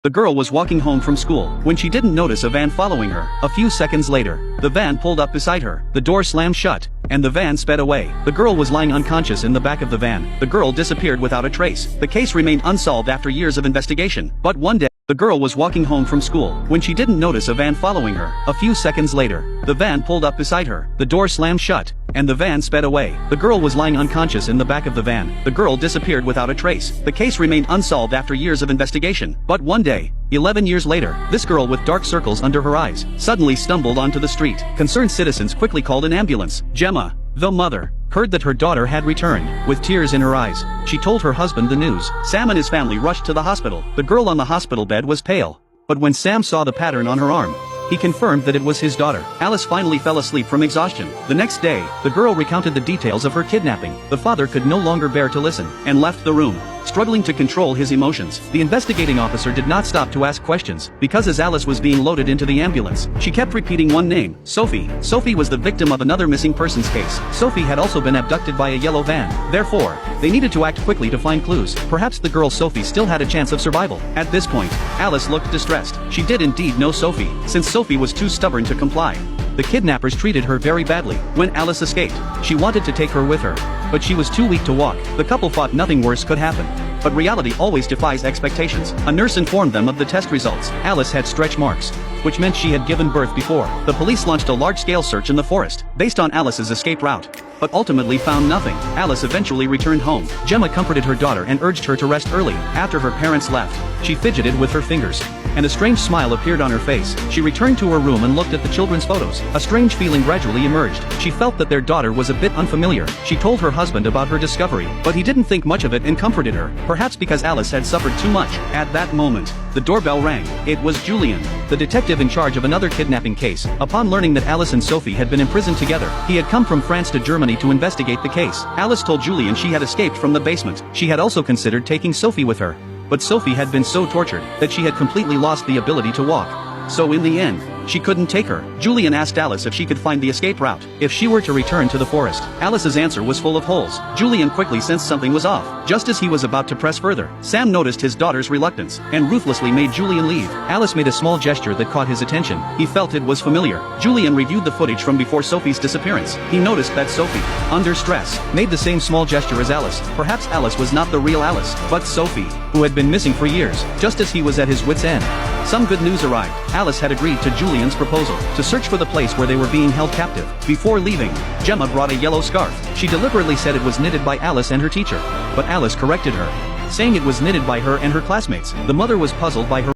The girl was walking home from school when she didn't notice a van following her. A few seconds later, the van pulled up beside her. The door slammed shut, and the van sped away. The girl was lying unconscious in the back of the van. The girl disappeared without a trace. The case remained unsolved after years of investigation. But one day, the girl was walking home from school when she didn't notice a van following her. A few seconds later, the van pulled up beside her. The door slammed shut, and the van sped away. The girl was lying unconscious in the back of the van. The girl disappeared without a trace. The case remained unsolved after years of investigation. But one day, 11 years later, this girl with dark circles under her eyes suddenly stumbled onto the street. Concerned citizens quickly called an ambulance. Gemma, the mother, heard that her daughter had returned. With tears in her eyes, she told her husband the news. Sam and his family rushed to the hospital. The girl on the hospital bed was pale. But when Sam saw the pattern on her arm, he confirmed that it was his daughter. Alice finally fell asleep from exhaustion. The next day, the girl recounted the details of her kidnapping. The father could no longer bear to listen, and left the room, struggling to control his emotions. The investigating officer did not stop to ask questions, because as Alice was being loaded into the ambulance, she kept repeating one name: Sophie. Sophie was the victim of another missing persons case. Sophie had also been abducted by a yellow van. Therefore, they needed to act quickly to find clues. Perhaps the girl Sophie still had a chance of survival. At this point, Alice looked distressed. She did indeed know Sophie, since Sophie was too stubborn to comply. The kidnappers treated her very badly. When Alice escaped, she wanted to take her with her, but she was too weak to walk. The couple thought nothing worse could happen. But reality always defies expectations. A nurse informed them of the test results. Alice had stretch marks, which meant she had given birth before. The police launched a large-scale search in the forest, based on Alice's escape route, but ultimately found nothing. Alice eventually returned home. Gemma comforted her daughter and urged her to rest early. After her parents left, she fidgeted with her fingers, and a strange smile appeared on her face. She returned to her room and looked at the children's photos. A strange feeling gradually emerged. She felt that their daughter was a bit unfamiliar. She told her husband about her discovery, but he didn't think much of it and comforted her, perhaps because Alice had suffered too much. At that moment, the doorbell rang. It was Julian, the detective in charge of another kidnapping case. Upon learning that Alice and Sophie had been imprisoned together, he had come from France to Germany to investigate the case. Alice told Julian she had escaped from the basement. She had also considered taking Sophie with her, but Sophie had been so tortured that she had completely lost the ability to walk. So in the end, she couldn't take her. Julian asked Alice if she could find the escape route, if she were to return to the forest. Alice's answer was full of holes. Julian quickly sensed something was off. Just as he was about to press further, Sam noticed his daughter's reluctance, and ruthlessly made Julian leave. Alice made a small gesture that caught his attention. He felt it was familiar. Julian reviewed the footage from before Sophie's disappearance. He noticed that Sophie, under stress, made the same small gesture as Alice. Perhaps Alice was not the real Alice, but Sophie, who had been missing for years, just as he was at his wit's end. Some good news arrived. Alice had agreed to Julian's proposal to search for the place where they were being held captive. Before leaving, Gemma brought a yellow scarf. She deliberately said it was knitted by Alice and her teacher, but Alice corrected her, saying it was knitted by her and her classmates. The mother was puzzled by her